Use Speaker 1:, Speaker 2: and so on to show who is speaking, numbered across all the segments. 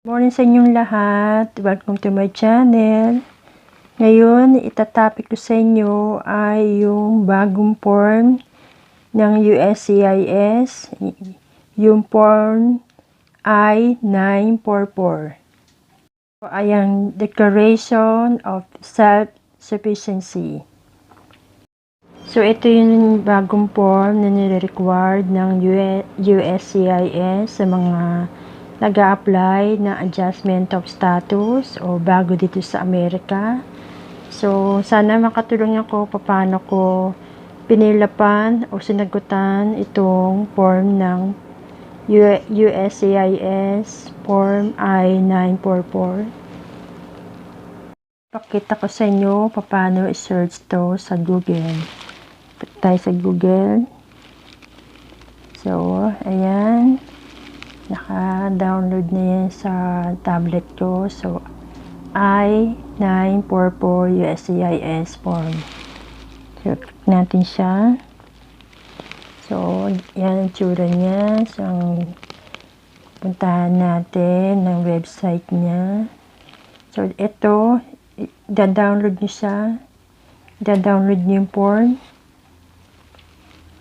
Speaker 1: Morning sa inyong lahat. Welcome to my channel. Ngayon, itatopic ko sa inyo ay yung bagong form ng USCIS, yung form I-944. Ay ang Declaration of Self-Sufficiency. So, ito yung bagong form na nire-required ng USCIS sa mga nag-a-apply na adjustment of status o bago dito sa Amerika. So, sana makatulong ako paano ko pinilapan o sinagutan itong form ng USCIS Form I-944. Pakita ko sa inyo paano i-search to sa Google. Punta tayo sa Google. So, ayan. Naka-download na yan sa tablet ko. So, I-944 USCIS form. So, click natin siya. So, yan ang tsura niya. So, puntahan natin ng website niya. So, ito, da-download niyo siya. Da-download niyo yung form.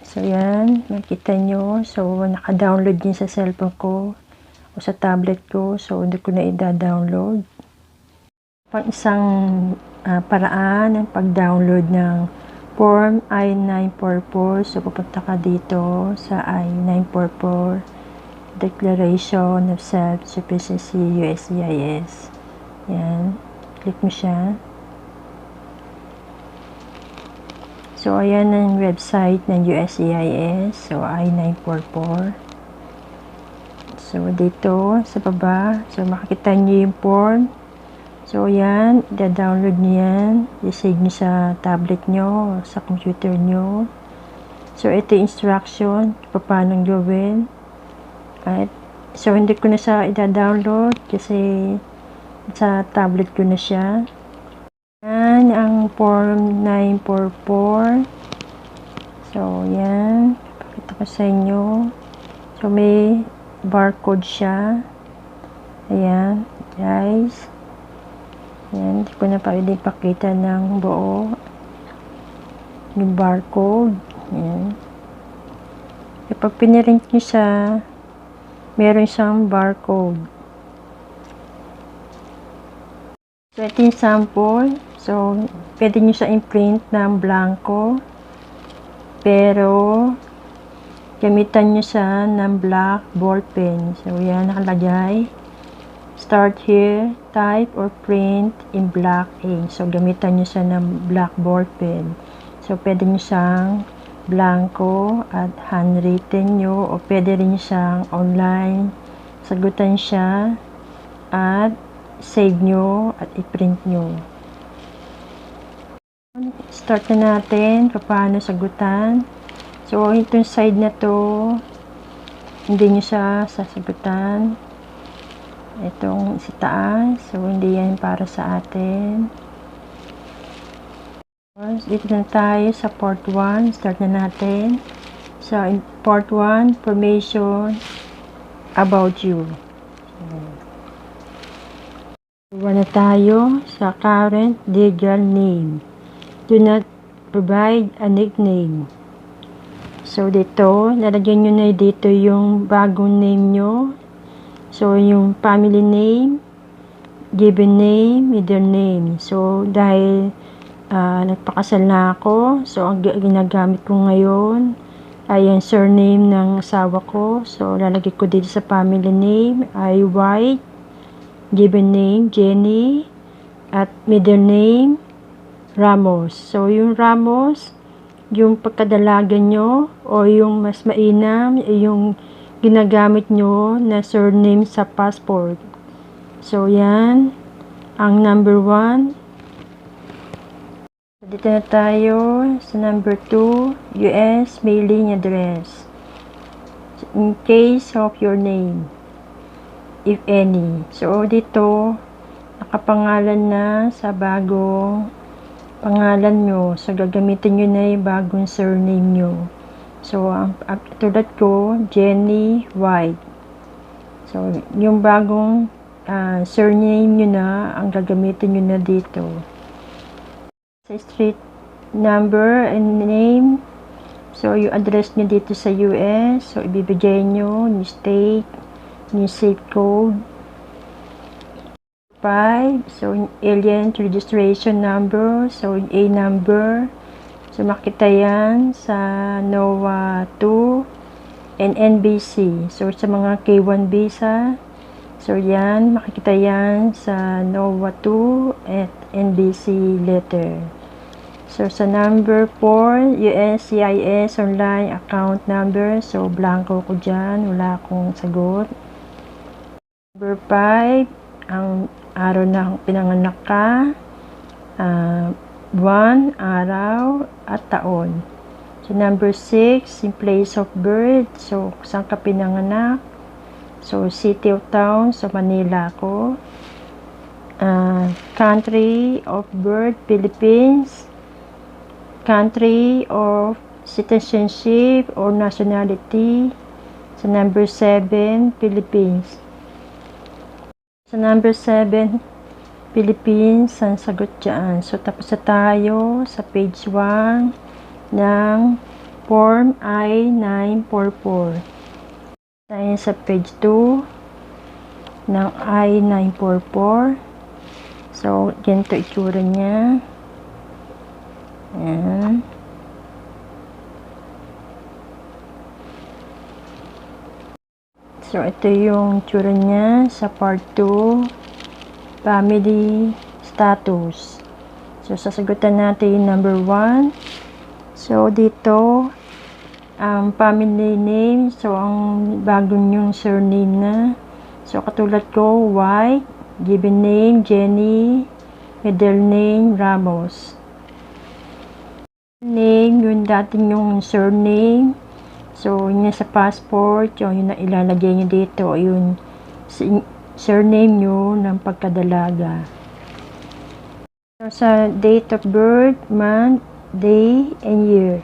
Speaker 1: So, yan. Makita nyo. So, naka-download din sa cellphone ko o sa tablet ko. So, hindi ko na i-download. Pang isang paraan ng pag-download ng Form I-944. So, pupunta ka dito sa I-944 Declaration of Self-Sufficiency USCIS. Yan. Click mo siya. So, ayan ang website ng USCIS. So, I-944. So, dito sa baba. So, makikita nyo yung form. So, ayan. I-download nyo yan. I-save nyo sa tablet nyo, sa computer nyo. So, ito yung instruction. Paano gawin. At, so, hindi ko na siya i-download kasi sa tablet ko na siya. Yan ang form 944. So, yan. Pakita ko sa inyo. So, may barcode siya. Ayan, guys. Yan. Hindi ko na pwede ipakita ng buo. Yung barcode. Yan. Kapag pinirint nyo siya, meron siyang barcode. So, ito yung sample. So, pwede nyo siya imprint ng blanco. Pero, gamitan nyo siya ng black ballpen. So, yan, nakalagay. Start here, type or print in black ink. So, gamitan nyo siya ng black ballpen. So, pwede nyo siyang blanco at handwritten nyo. O pwede rin nyo siyang online. Sagutan siya at save nyo at i-print nyo. Start na natin paano sagutan. So, itong side na to, hindi nyo siya sasagutan. Itong sa taas, so hindi yan para sa atin. Dito na tayo sa part 1. Start na natin. So, in part 1, information about you. Iwan na tayo sa current legal name. Do not provide a nickname. So, dito, nalagyan nyo na dito yung bagong name nyo. So, yung family name, given name, middle name. So, dahil nagpakasal na ako, so, ang ginagamit ko ngayon ay ang surname ng asawa ko. So, lalagay ko dito sa family name ay White. Given name, Jenny, at middle name, Ramos. So, yung Ramos, yung pagkadalagan nyo, o yung mas mainam, yung ginagamit nyo na surname sa passport. So, yan, ang number 1. Dito na tayo sa number 2, US mailing address. In case of your name, if any. So, dito, nakapangalan na sa bagong pangalan nyo. So, gagamitin nyo na yung bagong surname nyo. So, tulad ko, Jenny White. So, yung bagong surname nyo na ang gagamitin nyo na dito. Sa street number and name, so yung address nyo dito sa US, so ibibigay nyo yung state, yung zip code. 5, so yung alien registration number, so yung A number, so makita yan sa NOAA 2 and NBC. So sa mga K1 visa, so yan, makikita yan sa NOAA 2 at NBC letter. So sa number 4, USCIS online account number, so blanco ko dyan, wala akong sagot. Number 5, ang araw na pinanganak ka, buwan, araw, at taon. So number 6, yung place of birth, so saan ka pinanganak, so city of town, so Manila ko. Country of birth, Philippines. Country of citizenship or nationality, so number 7, Philippines. Sa number 7, Philippines, ang sagot dyan. So, tapos na tayo sa page 1 ng Form I-944. Tayo sa page 2 ng I-944. So, ganito itsura niya. Ayan. So, ito yung tsura niya sa part 2, family status. So, sasagutan natin yung number 1. So, dito, family name. So, ang bagong yung surname na. So, katulad ko, White, given name, Jenny, middle name, Ramos. Name, yung dating yung surname. So, yun sa passport, yung na ilalagay nyo dito, yung surname nyo ng pagkadalaga. So, sa date of birth, month, day, and year.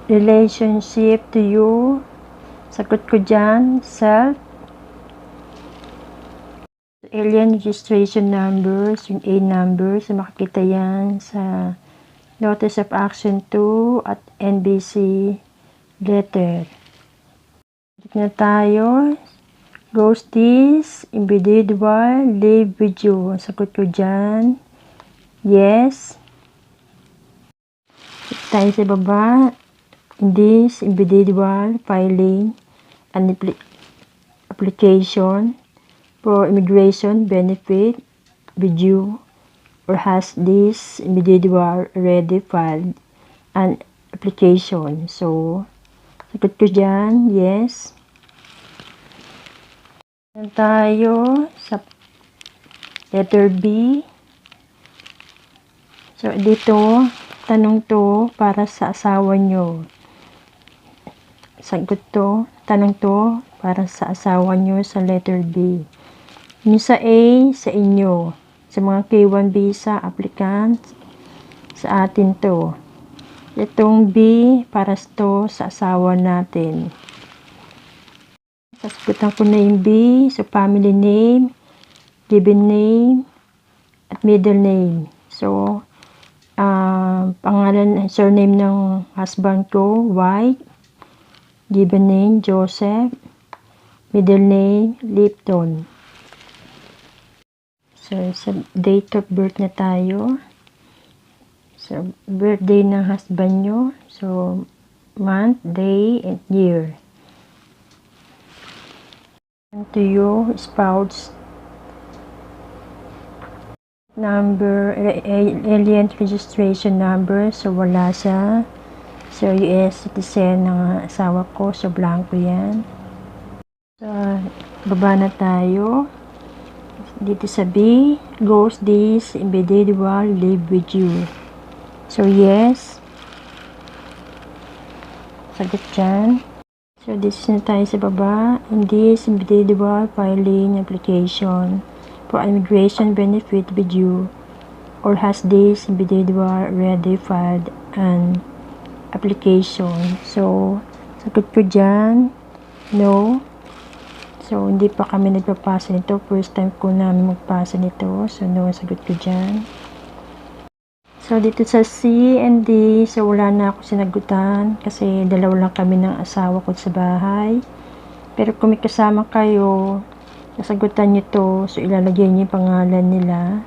Speaker 1: Relationship to you, sagot ko dyan, self. Alien registration numbers, yung A numbers, so makikita yan sa Notice of Action 2 at NBC letter. Dito na tayo. Goes this individual live with you? Sagot ko dyan, yes. Dito tayo sa baba. This individual filing an application for immigration benefit with you, or has this individual already filed an application? So, sagot ko dyan, yes. Yan tayo sa letter B. So, dito, tanong to para sa asawa nyo. Sagot to, tanong to para sa asawa nyo sa letter B. Yung sa A, sa inyo. Sa mga K1 visa applicants, sa atin to. Itong B, para to sa asawa natin. Sasagutan ko na yung B, so family name, given name, at middle name. So, pangalan, surname ng husband ko, White, given name, Joseph, middle name, Lipton. So, sa date of birth na tayo. So, birthday ng husband nyo. So, month, day, and year. And to you, spouse. Number, alien registration number. So, wala sa. So, US citizen ng asawa ko. So, blanco yan. So, baba na tayo. Dito sa B, goes this individual live with you? So, yes. Sagot dyan. So, this na tayo sa baba. In this individual filing application for immigration benefit with you, or has this individual already filed an application? So, sagot ko dyan, no. So, So, hindi pa kami nagpapasa nito. First time ko namin magpasa nito. So, no, sagot ko dyan. So, dito sa C and D, so wala na ako sinagutan kasi dalawa lang kami ng asawa ko sa bahay. Pero kung may kasama kayo, nasagutan nyo to, so ilalagay nyo yung pangalan nila.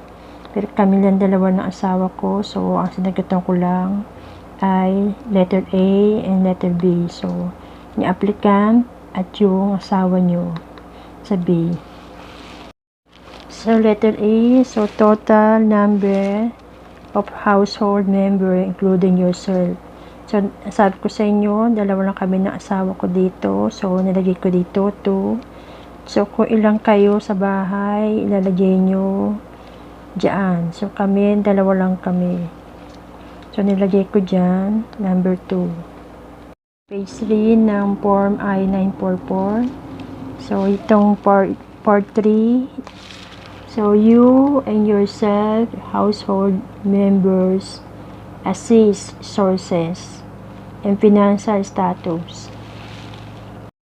Speaker 1: Pero kami lang dalawa ng asawa ko, so ang sinagutan ko lang ay letter A and letter B. So, yung applicant at yung asawa nyo sa B. So, letter A, so total number of household member including yourself. So, sabi ko sa inyo, dalawa lang kami ng asawa ko dito. So, nilagay ko dito 2. So, kung ilang kayo sa bahay, ilalagay nyo dyan. So, kami, dalawa lang kami. So, nilagay ko dyan, number 2. Page 3 ng Form I-944. So, itong part 3. So, you and yourself, household members, assist sources, and financial status.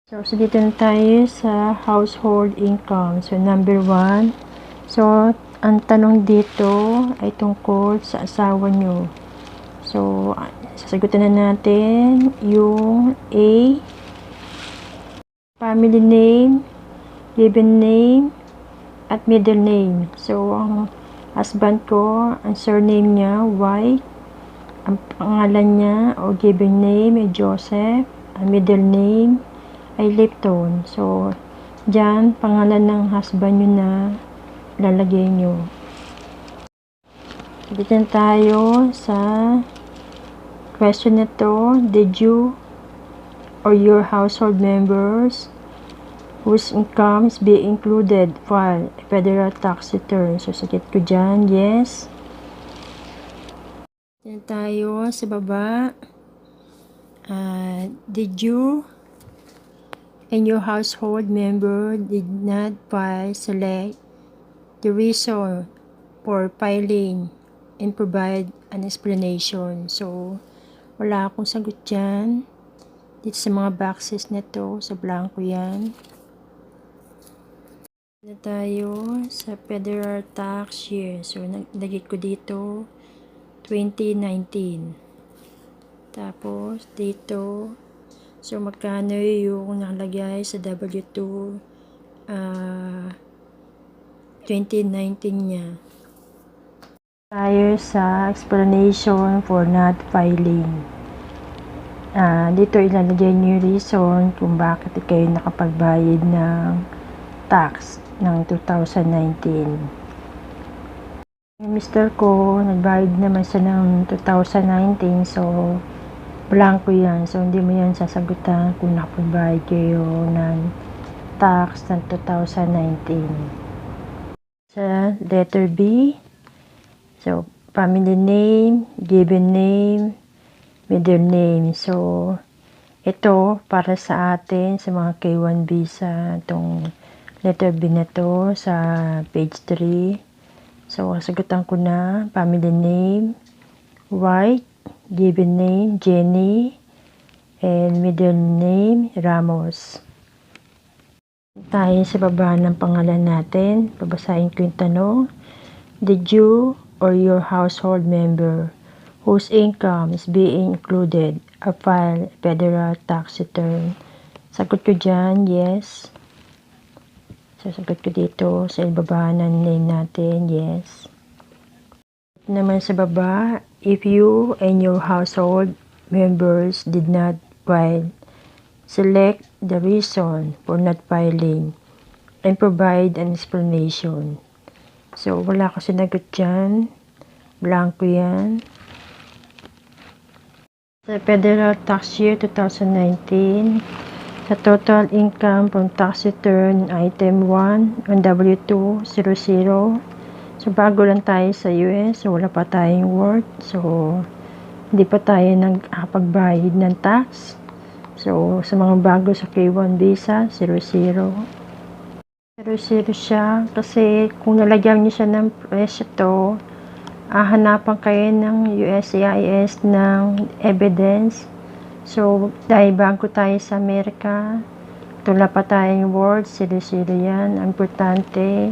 Speaker 1: So, dito na tayo sa household income. So, number 1. So, ang tanong dito ay tungkol sa asawa nyo. So, sasagutin na natin yung A, family name, given name, at middle name. So, ang husband ko, ang surname niya, White. Ang pangalan niya, o given name, ay Joseph. Ang middle name, ay Lipton. So, dyan, pangalan ng husband nyo na lalagay nyo. Dito na tayo sa question na to. Did you or your household members whose income is being included file federal tax return? So, sakit ko dyan, yes. Yan tayo sa baba. Did you and your household member did not file? Select the reason for filing and provide an explanation. So, wala akong sagot dyan. Dito sa mga boxes na to, sa blanco yan. Na tayo sa federal tax year. So, naglagay ko dito 2019. Tapos, dito, so, magkano yung nakalagay sa W2 2019 niya. Tayo sa explanation for not filing. Dito, ilalagay niyo yung reason kung bakit kayo nakapagbayad ng tax ng 2019. Yung mister ko, nagbayad naman siya ng 2019, so blanco yan. So, hindi mo yan sasagutan kung nakapagbayad kayo ng tax ng 2019. Sa letter B, so, family name, given name, middle name. So, ito para sa atin, sa mga K1 visa, itong letter B na to sa page 3. So, sagutan ko na, family name, White, given name, Jenny, and middle name, Ramos. Tayo sa baba ng pangalan natin, babasahin ko yung tanong. Did you or your household member whose income is being included file federal tax return? Sagot ko dyan, yes. Sasagot ko dito sa ibaba ng name natin, yes. Naman sa baba, if you and your household members did not file, select the reason for not filing and provide an explanation. So, wala ko sinagot dyan. Blanco yan. Sa federal tax year 2019, sa total income from tax return, item 1 on W2, 00. So, bago lang tayo sa US, so wala pa tayong work. So, hindi pa tayo nagpagbayad ng tax. So, sa mga bago sa K1 visa, 00. 00 siya kasi kung nalagyan niyo siya ng presyo to, hanapan kayo ng USCIS ng evidence. So, dahil bago tayo sa Amerika, Tula pa tayong word, sili-sili yan. Importante,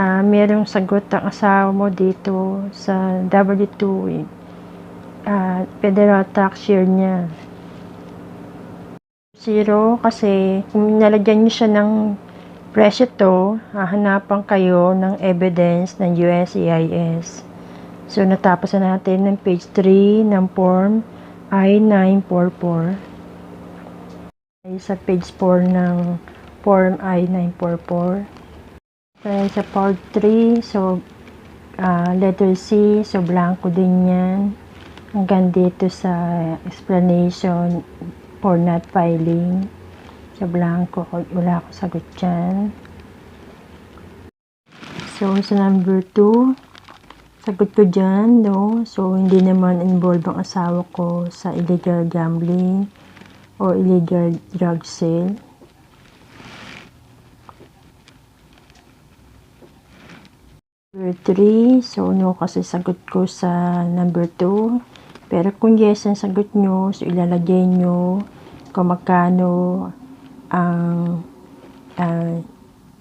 Speaker 1: merong sagot ang asawa mo dito sa W2, federal tax year niya. 0 kasi kung nalagyan niyo siya ng presyo to, hahanapan kayo ng evidence ng USCIS. So, natapos na natin ng page 3 ng form I-944. Sa page 4 ng form I-944. Sa part 3, so, letter C, so, blanco din yan. Hanggang dito sa explanation for not filing. So, blanco, wala akong sagot dyan. So, sa number 2, sagot ko dyan, no? So, hindi naman involved ang asawa ko sa illegal gambling o illegal drug sale. Number 3, so no kasi sagot ko sa number 2. Pero kung yes ang sagot nyo, so ilalagay nyo kung magkano ang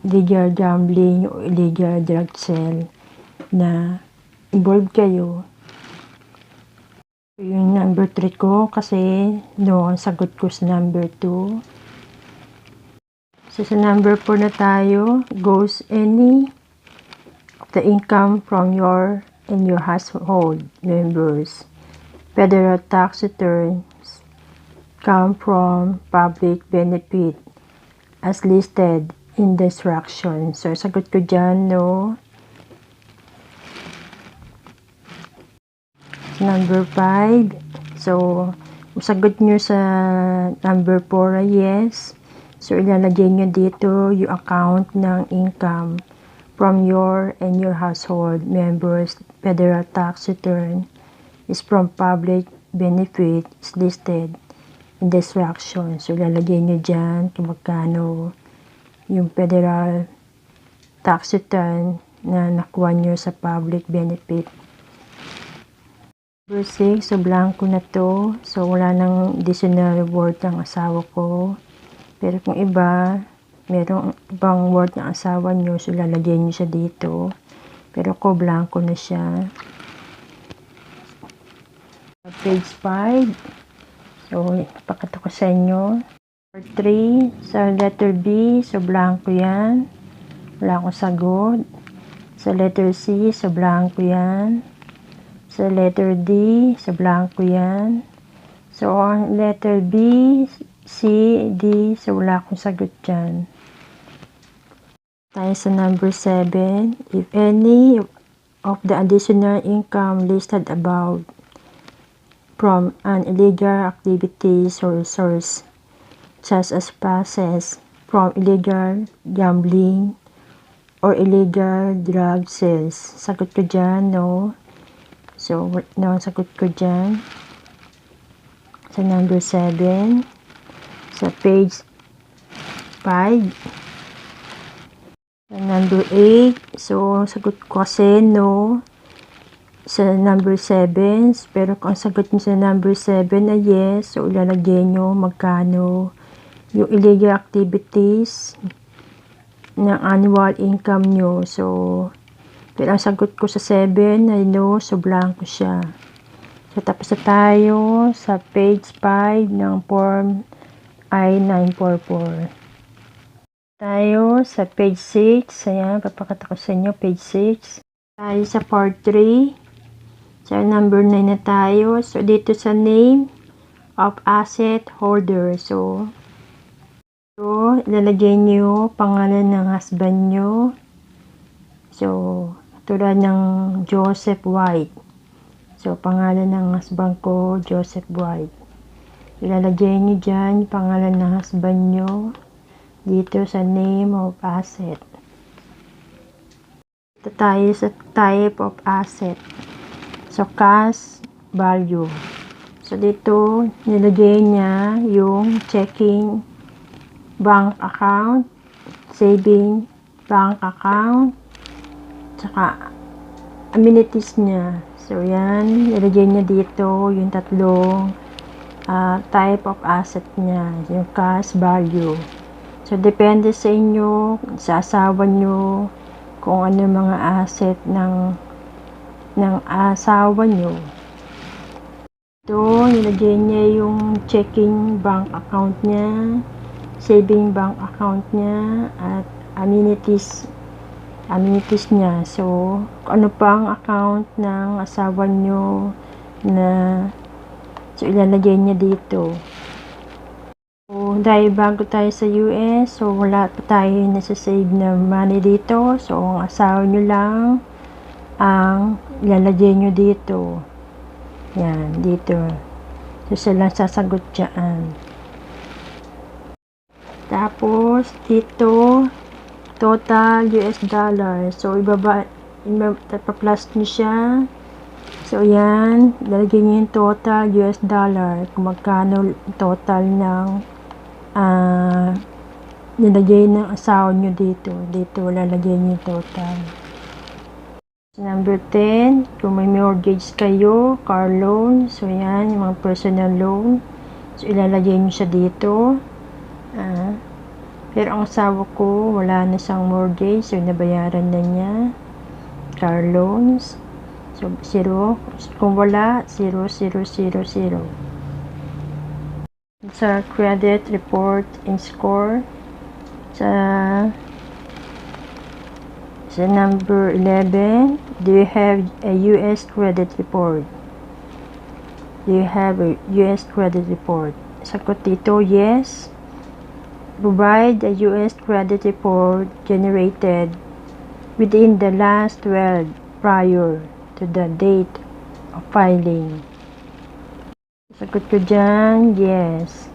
Speaker 1: illegal gambling o illegal drug sale na involved kayo. Yung number 3 ko kasi no ang sagot ko sa number 2. So sa number 4 na tayo, goes any of the income from your and your household members. Federal tax returns come from public benefit as listed in the instruction. So sagot ko dyan, no. Number 5, so sagot nyo sa number 4 ay yes. So ilalagay nyo dito yung account ng income from your and your household members. Federal tax return is from public benefit is listed in the instruction. So ilalagay nyo dyan kung magkano yung federal tax return na nakuha nyo sa public benefit. Number 6, so blanco na to. So wala nang additional word ng asawa ko. Pero kung iba, merong ibang word ng asawa nyo, so lalagyan nyo siya dito. Pero ko blanco na siya. Page 5. So ipakita ko sa inyo. Part 3, sa letter B, so blanco yan. Wala akong sagot. Sa letter C, so blanco yan. Sa letter D, sa blanco yan. So, ang letter B, C, D, so wala akong sagot dyan. Tayo sa number 7. If any of the additional income listed above from an illegal activities or source, such as passes from illegal gambling or illegal drug sales. Sagot ko dyan, no. So, no, sagot ko dyan. Sa number 7. Sa page 5. Sa number 8. So, sagot ko kasi no. Sa number 7. Pero kung sagot nyo sa number 7 ay yes. So, ilalagay nyo magkano yung illegal activities ng annual income nyo. So, pero ang sagot ko sa 7 ay no, so blanco siya. So tapos na tayo sa page 5 ng form I-944. Tayo sa page 6. Ayan, papakita ko sa inyo, page 6. Tayo sa part 3. So number 9 na tayo. So dito sa name of asset holder. So ilalagay nyo pangalan ng husband nyo. So, tulad ng Joseph White. So, pangalan ng husband ko, Joseph White. Ilalagay nyo dyan yung pangalan ng husband nyo dito sa name of asset. Ito tayo sa type of asset. So, cash value. So, dito, nilagay niya yung checking bank account, saving bank account, saka amenities niya. So, yan. Nilagay niya dito yung tatlong type of asset niya. Yung cash value. So, depende sa inyo, sa asawa nyo, kung ano mga asset ng asawa nyo. Ito, nilagay niya yung checking bank account niya, saving bank account niya, at amenities niya. So, kung ano pa ang account ng asawa nyo na so ilalagay niya dito. So, dahil bago tayo sa US, so wala pa tayo nasa-save na money dito. So, ang asawa nyo lang ang ilalagay nyo dito. Yan, dito. So, sila sasagot dyan. Tapos, dito, total US dollar. So, ipa-plus nyo siya. So, yan. Lalagay nyo yung total US dollar. Kung magkano total ng nilagay ng asawa nyo dito. Dito, lalagay nyo yung total. Number 10, kung may mortgage kayo, car loan. So, yan. Yung mga personal loan. So, ilalagay nyo siya dito. Pero ang asawa ko, wala na siyang mortgage. So, nabayaran na niya. Car loans. So, 0. Kung wala, 0, 0, 0, 0. Sa credit report and score. Sa number 11, do you have a US credit report? Do you have a US credit report? Sagot dito, yes. Provide a US credit report generated within the last 12 prior to the date of filing. Sagot ko dyan, yes.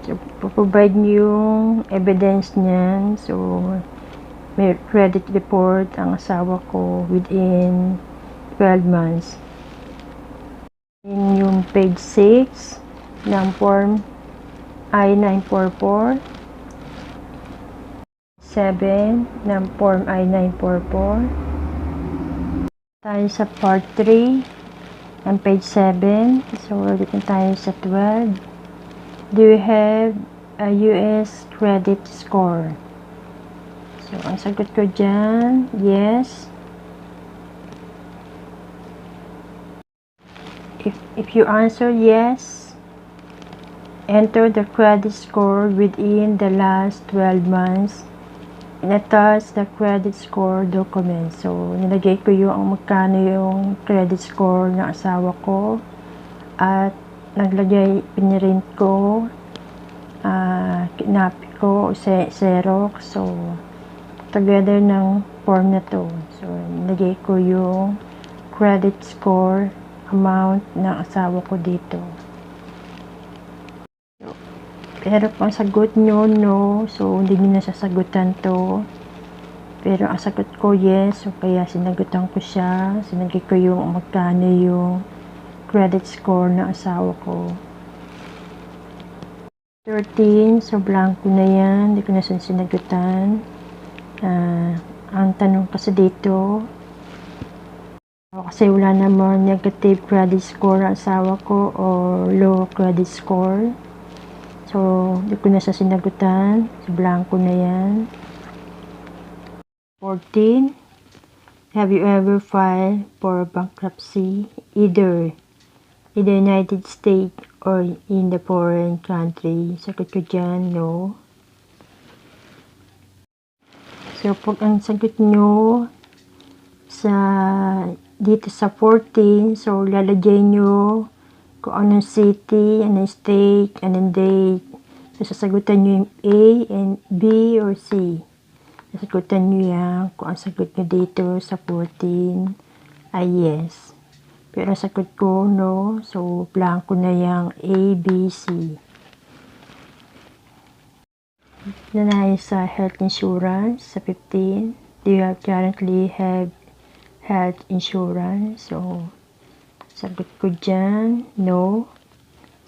Speaker 1: So, provide nyo yung evidence niyan. So, may credit report ang asawa ko within 12 months. In yung page 6 ng form I-944, 7 ng form I-944. Tayo sa part 3 ng page 7. So, ulit na tayo sa 12. Do you have a US credit score? So, ang sagot ko dyan, yes. If you answer yes, enter the credit score within the last 12 months and attach the credit score document. So, nilagay ko yung magkano yung credit score ng asawa ko at pinirint ko, kinapi ko, Xerox. So, together ng form na to. So, nilagay ko yung credit score amount ng asawa ko dito. Pero kung sagot nyo, no. So, hindi nyo nasasagutan to. Pero ang sagot ko, yes. So, kaya sinagutan ko siya. Sinagay ko yung magkano yung credit score ng asawa ko. 13. So, blanco na yan. Hindi ko na sinagutan. Ang tanong kasi dito, kasi wala namang negative credit score ang asawa ko or low credit score. So, hindi ko na siya sinagutan. So, blanco na yan. 14. Have you ever filed for bankruptcy either in the United States or in the foreign country? Sagot ko dyan, no. So, pag ang sagot nyo dito sa 14, so, lalagay nyo kung anong city, anong state, anong date. So, sasagutan nyo yung A, and B, or C. Sasagutan nyo yan kung ang sagot nyo dito sa 14 ay yes. Pero ang sagot ko, no. So, blanco na yung A, B, C. Na tayo sa health insurance sa 15. Do you currently have health insurance? So, sagot ko dyan, no.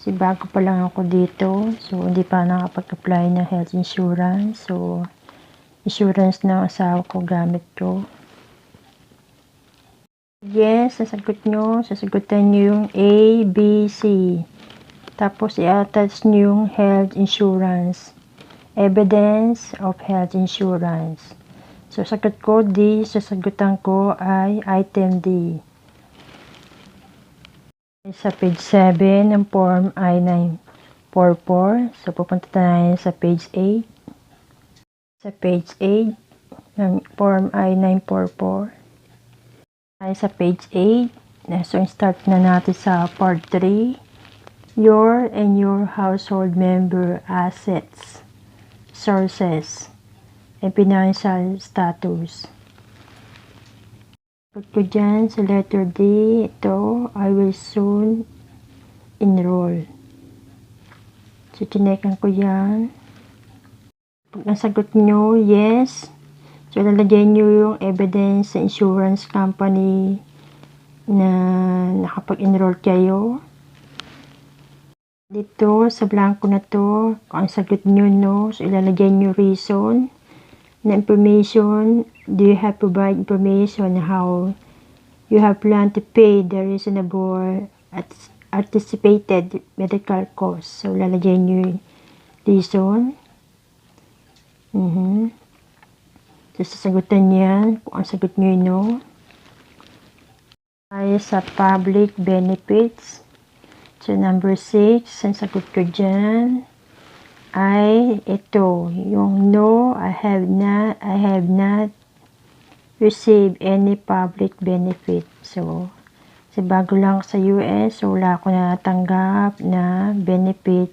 Speaker 1: Kasi bago pa lang ako dito. So, hindi pa nakapag-apply ng health insurance. So, insurance ng asawa ko gamit ko. Yes, sasagot nyo. Sasagutan nyo yung A, B, C. Tapos, i-attach nyo yung health insurance. evidence of health insurance. So, sagot ko D. Sasagutan ko ay item D. Sa page 7 ng form I-944. So, pupunta tayo sa page 8. Sa page 8 ng form I-944. Tayo sa page 8. So, start na natin sa part 3. Your and your household member assets, sources, and financial status. Pag ko dyan sa letter D, ito, I will soon enroll. So, chinekan ko yan. Pag nasagot nyo, yes. So, lalagyan nyo yung evidence sa insurance company na nakapag-enroll kayo. Dito, sa blanco na to, kung ang sagot nyo, no, so ilalagay nyo reason na information. Do you have to provide information how you have planned to pay the reasonable anticipated medical costs. So, lalagay nyo yung reason. So, sasagutan yan kung ang sagot nyo yun, no. Ay sa public benefits. So, number 6, ang sagot ko dyan ay ito, yung no, I have not received any public benefit. So, kasi bago lang sa US, so wala ako natanggap na benefit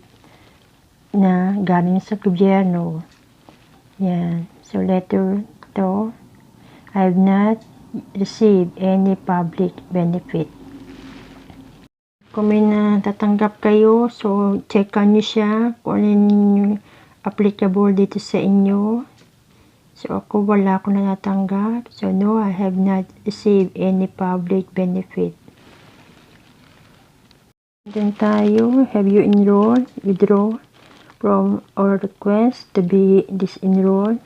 Speaker 1: na galing sa gobyerno. Yan. So, letter to, I have not received any public benefit. Kung may natatanggap kayo, so checkan nyo siya kung ano yung applicable dito sa inyo. So ako, wala akong natatanggap. So no, I have not received any public benefit. Then tayo, have you enrolled, withdraw from or request to be disenrolled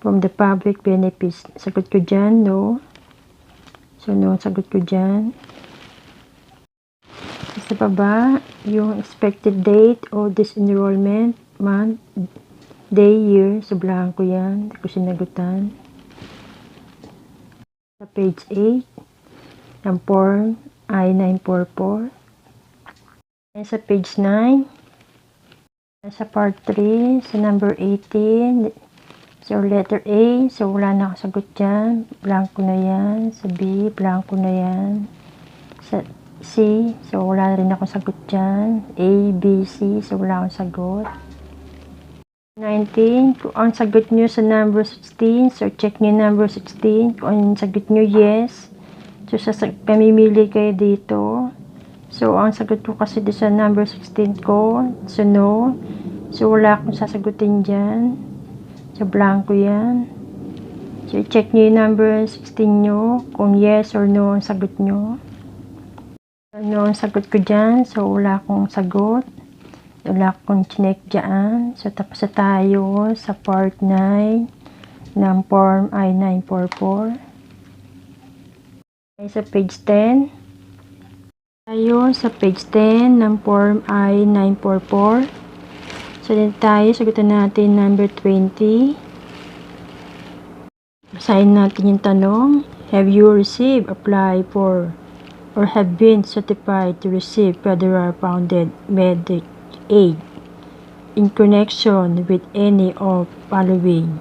Speaker 1: from the public benefits? Sagot ko dyan, no. So no, sagot ko dyan. Sa baba, yung expected date of disenrollment, month, day, year. So, blanco yan. Hindi ko sinagutan. Sa page 8, ng form I-944. And sa page 9, sa part 3, sa number 18, so, letter A. So, wala na ako sagot dyan. Blanco na yan. Sa B, blanco na yan. Sa C, so wala rin ako sagot dyan. A, B, C, so wala akong sagot. 19, kung ang sagot nyo sa number 16, so check nyo number 16. Kung ang sagot nyo yes, so pamimili kayo dito. So ang sagot ko kasi dito sa number 16 ko, so no. So wala akong sasagutin dyan. So blanco yan. So check nyo yung number 16 nyo, kung yes or no ang sagot nyo. Ano ang sagot ko dyan? So, wala akong sagot. Wala akong chinek dyan. So, tapos na tayo sa part 9 ng form I-944. Ay, sa page 10. Tayo sa page 10 ng form I-944. So, dito tayo. Sagutan natin number 20. Basahin natin yung tanong. Have you received, apply for, or have been certified to receive federal funded medical aid in connection with any of following?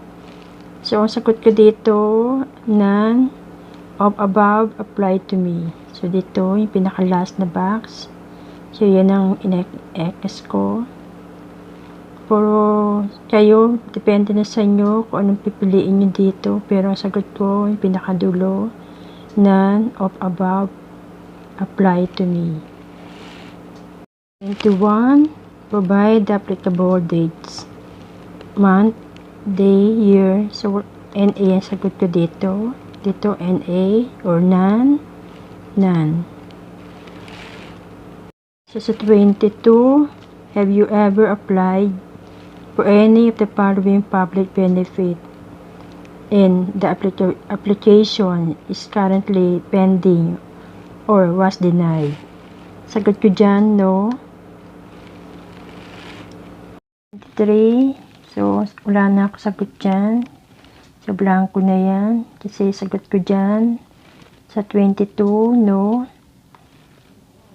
Speaker 1: So, ang sagot ko dito, none of above apply to me. So, dito, yung pinaka-last na box. So, yan ang in-X ko. Pero, kayo, depende na sa inyo kung anong pipiliin nyo dito. Pero, ang sagot ko, yung pinaka-dulo, none of above apply to me. 21. Provide the applicable dates. Month, day, year. So, NA ang sagot ko dito. Dito, NA or none. None. So, sa 22, have you ever applied for any of the following public benefit and the application is currently pending or was denied? Sagot ko dyan, no. 23. So, wala na ako sagot dyan. So, blanco na yan. Kasi sagot ko dyan sa 22, no.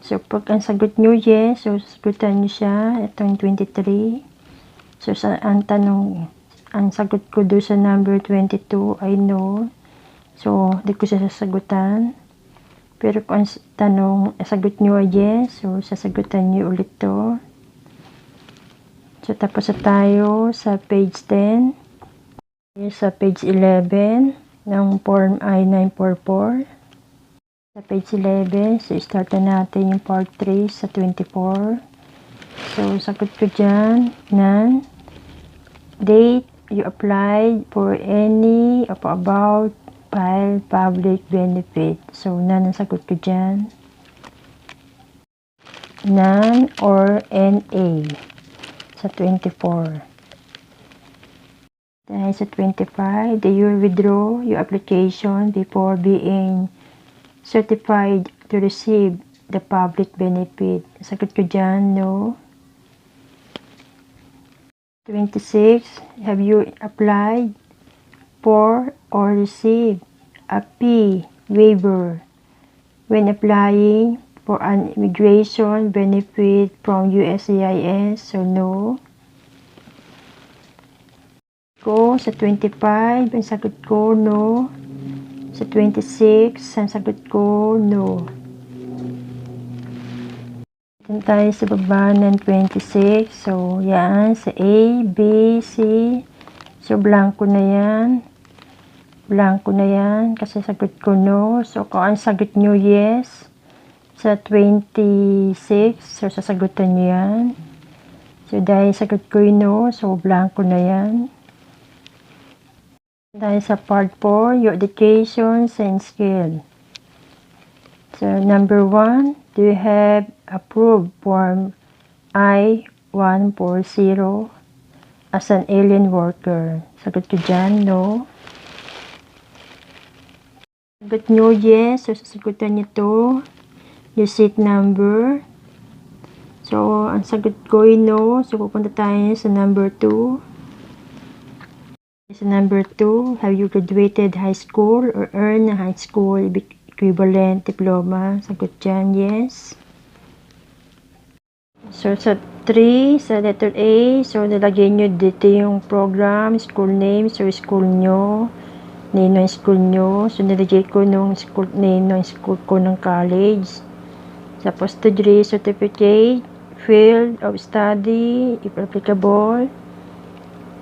Speaker 1: So, pag ang sagot nyo yes, so sagutan nyo siya. Itong 23. So, ang sagot ko doon sa number 22 ay no. So, di ko siya sasagutan. Pero kung ang sagot nyo ay yes, so sasagutan nyo ulit to. So, tapos na tayo sa page 10. Sa page 11 ng Form I-944. Sa page 11, so start na natin yung part 3 sa 24. So, sagot ko dyan, none. Date, you applied for any of about file public benefit. So, none ang sagot ko dyan. None or NA sa 24. Dahil sa 25, do you withdraw your application before being certified to receive the public benefit? Sagot ko dyan, no. 26, have you applied for or received a fee waiver when applying for an immigration benefit from USCIS? So, no. Ko sa 25, ang sagot ko, no. Sa 26, ang sagot ko, no. Dito tayo sa baba ng 26. So, yan. Sa A, B, C. So, blanco na yan. Blanco na yan. Kasi sagot ko, no. So, kung ang sagot nyo, yes. Sa 26, so, sasagutan nyo yan. So, dahil sagot ko yung no, so, blanco na yan. Dahil sa part 4, your education and skill. So, number 1, do you have approved Form I-140 as an alien worker? Sagot ko dyan, no. Sagot nyo, yes. So, sasagutan nyo to. Your seat number. So, ang sagot ko ay no. So, pupunta tayo sa number 2. Sa number 2, have you graduated high school or earned a high school equivalent diploma? Sagot dyan, yes. So, sa 3, sa letter A, so nilagay nyo dito yung program, school name, so school nyo, name ng school nyo. So, nilagay ko nung school name ng school ko ng college. Tapos, degree, certificate, field of study, if applicable,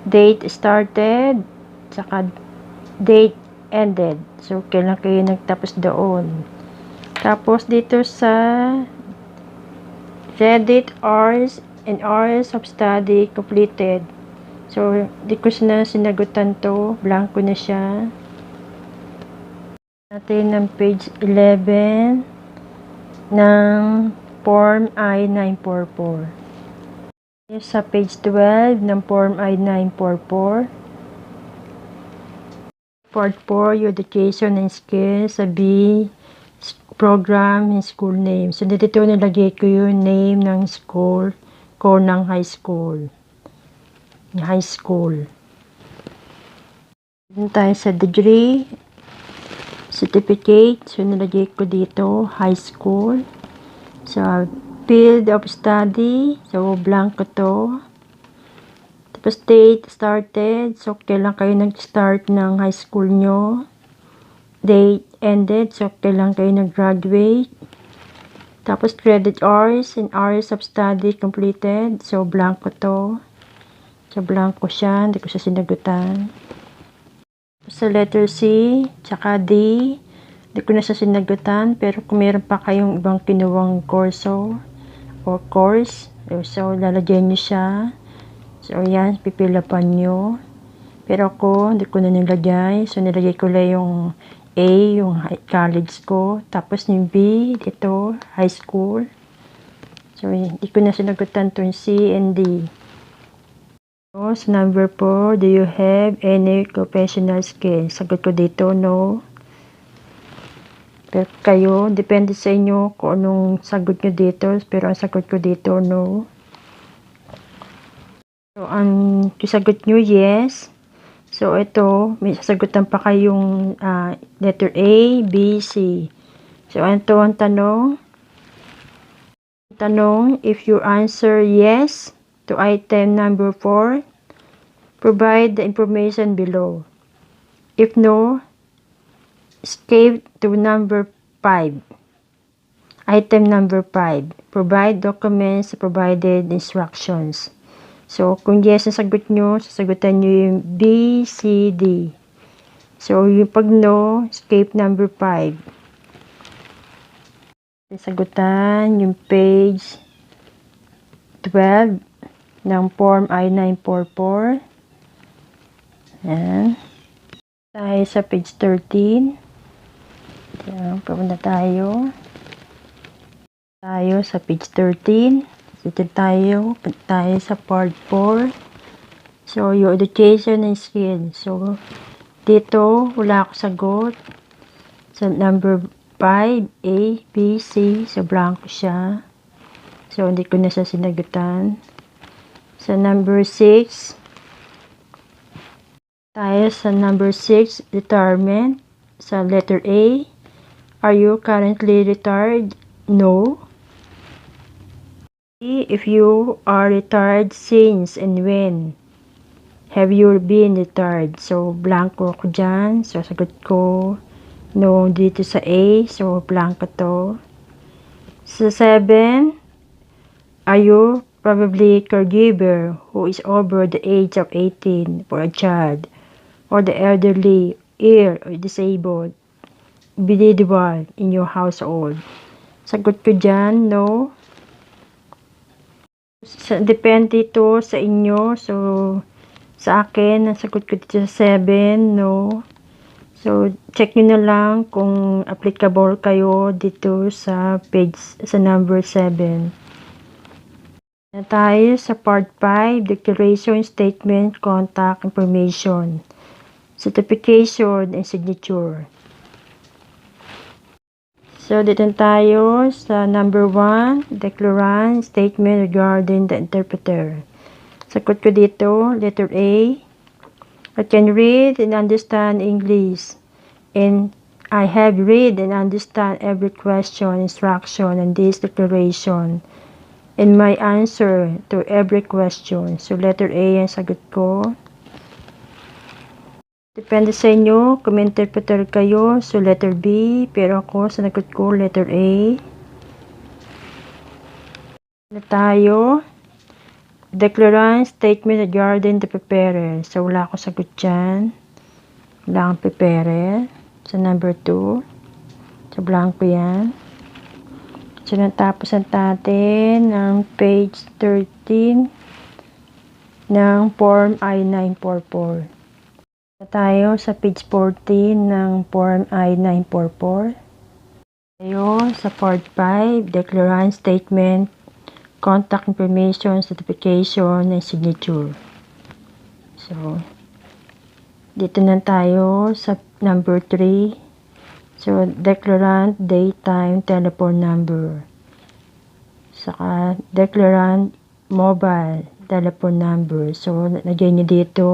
Speaker 1: date started, saka date ended. So, kailan kayo nagtapos doon. Tapos, dito sa credit hours and hours of study completed. So, di ko na sinagutan to. Blanco na siya. Natin ng page 11 ng Form I-944. Sa page 12 ng Form I-944. Part 4, your education and skills. Sa B, program and school name. So, dito nilagay ko yung name ng school ko ng high school. High school. Dito tayo sa degree, certificate. So, nilagay ko dito, high school. So, field of study. So, blanco to. Tapos, date started. So, kailan kayo nag-start ng high school nyo. Date ended. So, kailan kayo nag-graduate. Tapos, credit hours and hours of study completed. So, blanco to. So, blanco siya. Hindi ko siya sinagutan. Sa letter C, tsaka D, hindi ko na siya sinagutan. Pero, kung meron pa kayong ibang kinuwang kurso, o course, so lalagyan nyo siya. So yan, pipilapan nyo. Pero ako, hindi ko na nilagay. So nilagay ko lang yung A, yung college ko. Tapos yung B, dito, high school. So hindi ko na sinagutan to yung C and D. So, number 4, do you have any professional skills? Sagot ko dito, no. Pero kayo, depende sa inyo kung anong sagot nyo dito. Pero ang sagot ko dito, no. So, So, ang sagot nyo, yes. So, ito, may sasagutan pa kayong letter A, B, C. So, ito ang tanong. If you answer yes to item number 4, provide the information below. If no, escape to number 5. Item number 5. Provide documents provided instructions. So, kung yes ang sagot nyo, sasagutan nyo yung B, C, D. So, yung pag no, escape number 5. Sasagutan yung page 12 ng Form I-944. Ayan. Tayo sa page 13. Ayan, papunta tayo. Sa page 13. Dito tayo sa part 4. So, your education and skill. So, dito, wala ako sagot. Sa number 5, A, B, C. So, blanco siya. So, hindi ko na siya sinagutan. Sa number 6, tayo sa number 6, retirement. Sa letter A, are you currently retired? No. If you are retired since and when have you been retired? So, blanco ko dyan. So, sagot ko no dito sa A. So, blanco to. Sa 7, are you probably caregiver who is over the age of 18 for a child or the elderly, ill, or disabled individual in your household? Sagot ko dyan, no. Depende ito sa inyo. So, sa akin, nasagot ko dito sa 7, no. So, check nyo na lang kung applicable kayo dito sa page, sa number 7. Na tayo sa part 5, declaration, statement, contact information, certification, and signature. So, dito tayo sa number 1, declarant, statement regarding the interpreter. Sagot ko dito, letter A. I can read and understand English, and I have read and understand every question, instruction, and this declaration, and my answer to every question. So, letter A ang sagot ko. Depende sa inyo kung may interpreter kayo. So, letter B. Pero ako, sinagot ko, letter A. Na tayo. Declarant, statement regarding the preparer. So, wala akong sagot dyan. Wala akong preparer. Sa number 2. So, blanco yan. So, natapos natin ng page 13 ng Form I-944. Tayo sa page 14 ng Form I-944. Tayo sa part 5, declarant, statement, contact information, certification, and signature. So, dito na tayo sa number 3. So, declarant, date, time, telephone number. Saka, declarant, mobile, telephone number. So, lagyan nyo dito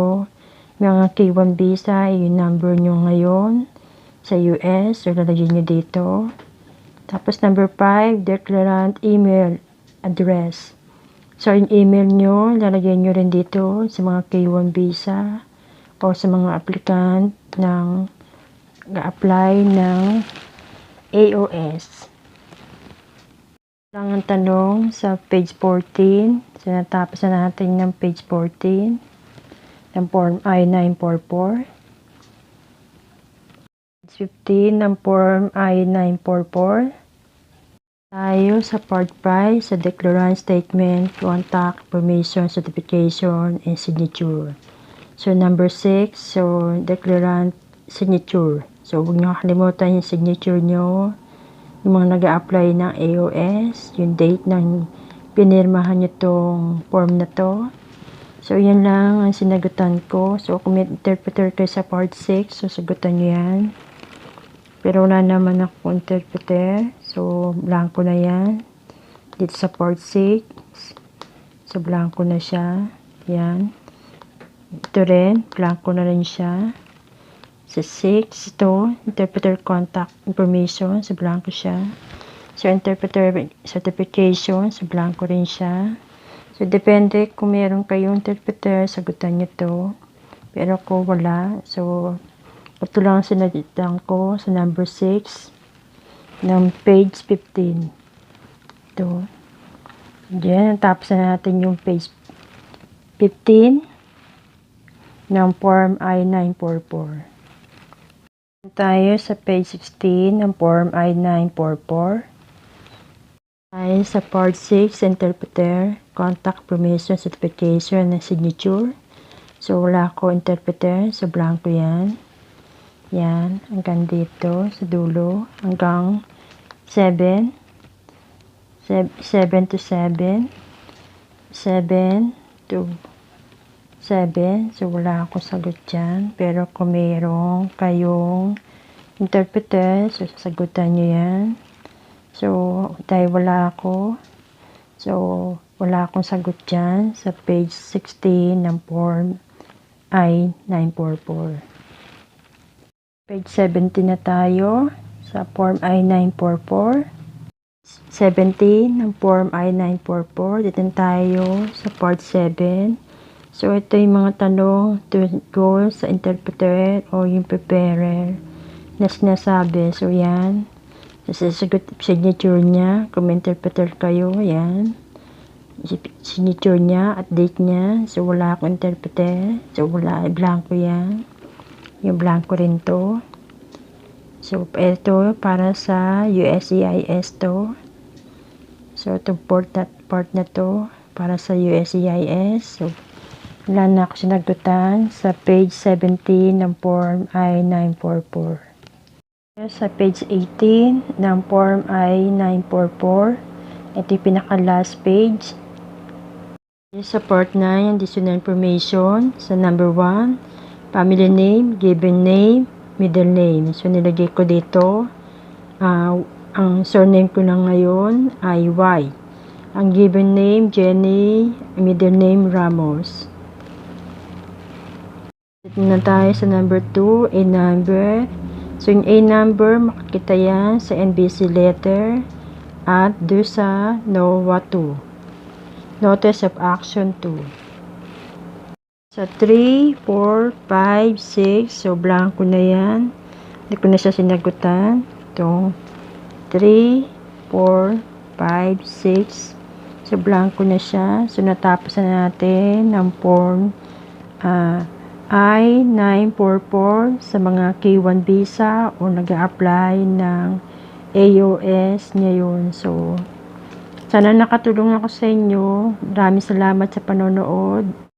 Speaker 1: mga K1 visa, yung number nyo ngayon sa US. So, lalagyan nyo dito. Tapos, number 5, declarant email address. So, yung email nyo, lalagyan nyo rin dito sa mga K1 visa o sa mga applicant ng ga-apply ng AOS. Lang ang tanong sa page 14. So, natapos na natin ng page 14. ng Form I-944. 15 ng Form I-944. Tayo sa Part 5 sa Declarant Statement, Contact, Information, Certification, and Signature. So, number 6, so, Declarant Signature. So, huwag nyo kalimutan yung signature nyo, yung mga nag-a-apply ng AOS, yung date ng pinirmahan nyo tong form na to. So, yan lang ang sinagutan ko. So, kung may interpreter kayo sa part 6, so, sagutan nyo yan. Pero wala naman ako interpreter. So, blanco na yan. Dito sa part 6. So, blanco na siya. Yan. Ito rin, blanco na rin siya. Sa 6, ito, interpreter contact information, sa blanco siya. So, interpreter certification, sa blanco rin siya. So, depende kung meron kayong interpreter, sagutan nyo to. Pero kung wala, so, ito lang sinagitan ko sa number 6 ng page 15. Ito. Diyan, tapos na natin yung page 15 ng Form I-944. Tayo sa page 16 ng Form I-944. Tayo sa part 6, interpreter, contact permission certification and signature. So, wala ko interpreter, so blanco yan. Yan, hanggang dito, sa dulo, hanggang 7 to 7, 7 to 7, so wala akong sagot dyan. Pero kung mayroong kayong interpreter, so sasagutan nyo yan. So, dahil wala ako, so wala akong sagot dyan sa page 16 ng Form I-944. Page 17 na tayo sa Form I-944. 17 ng Form I-944. Dito tayo sa part 7. So, ito yung mga tanong tungkol sa interpreter o yung preparer na sinasabi. So, yan. Sasagot signature niya. Kung may interpreter kayo, yan. Signature niya at date niya. So, wala akong interpreter. So, wala. Blanco yan. Yung blanco rin to. So, ito para sa USCIS to. So, itong part na to para sa USCIS. So, wala na ako sinagutan sa page 17 ng Form I-944. Sa page 18 ng Form I-944, ito yung pinaka-last page. Sa part 9, additional information. Sa number 1, family name, given name, middle name. So, nilagay ko dito, ang surname ko na ngayon ay Y. Ang given name, Jenny, middle name, Ramos. Dito na tayo sa number 2, A number. So, yung A number, makikita yan sa NBC letter at do sa NOVA 2. Notice of Action 2. Sa 3, 4, 5, 6, so blanco na yan. Hindi ko na siya sinagutan. Itong 3, 4, 5, 6, so blanco na siya. So, natapos na natin ng Form I-944 sa mga K1 visa o nag-a-apply ng AOS ngayon. So, sana nakatulong ako sa inyo. Maraming salamat sa panonood.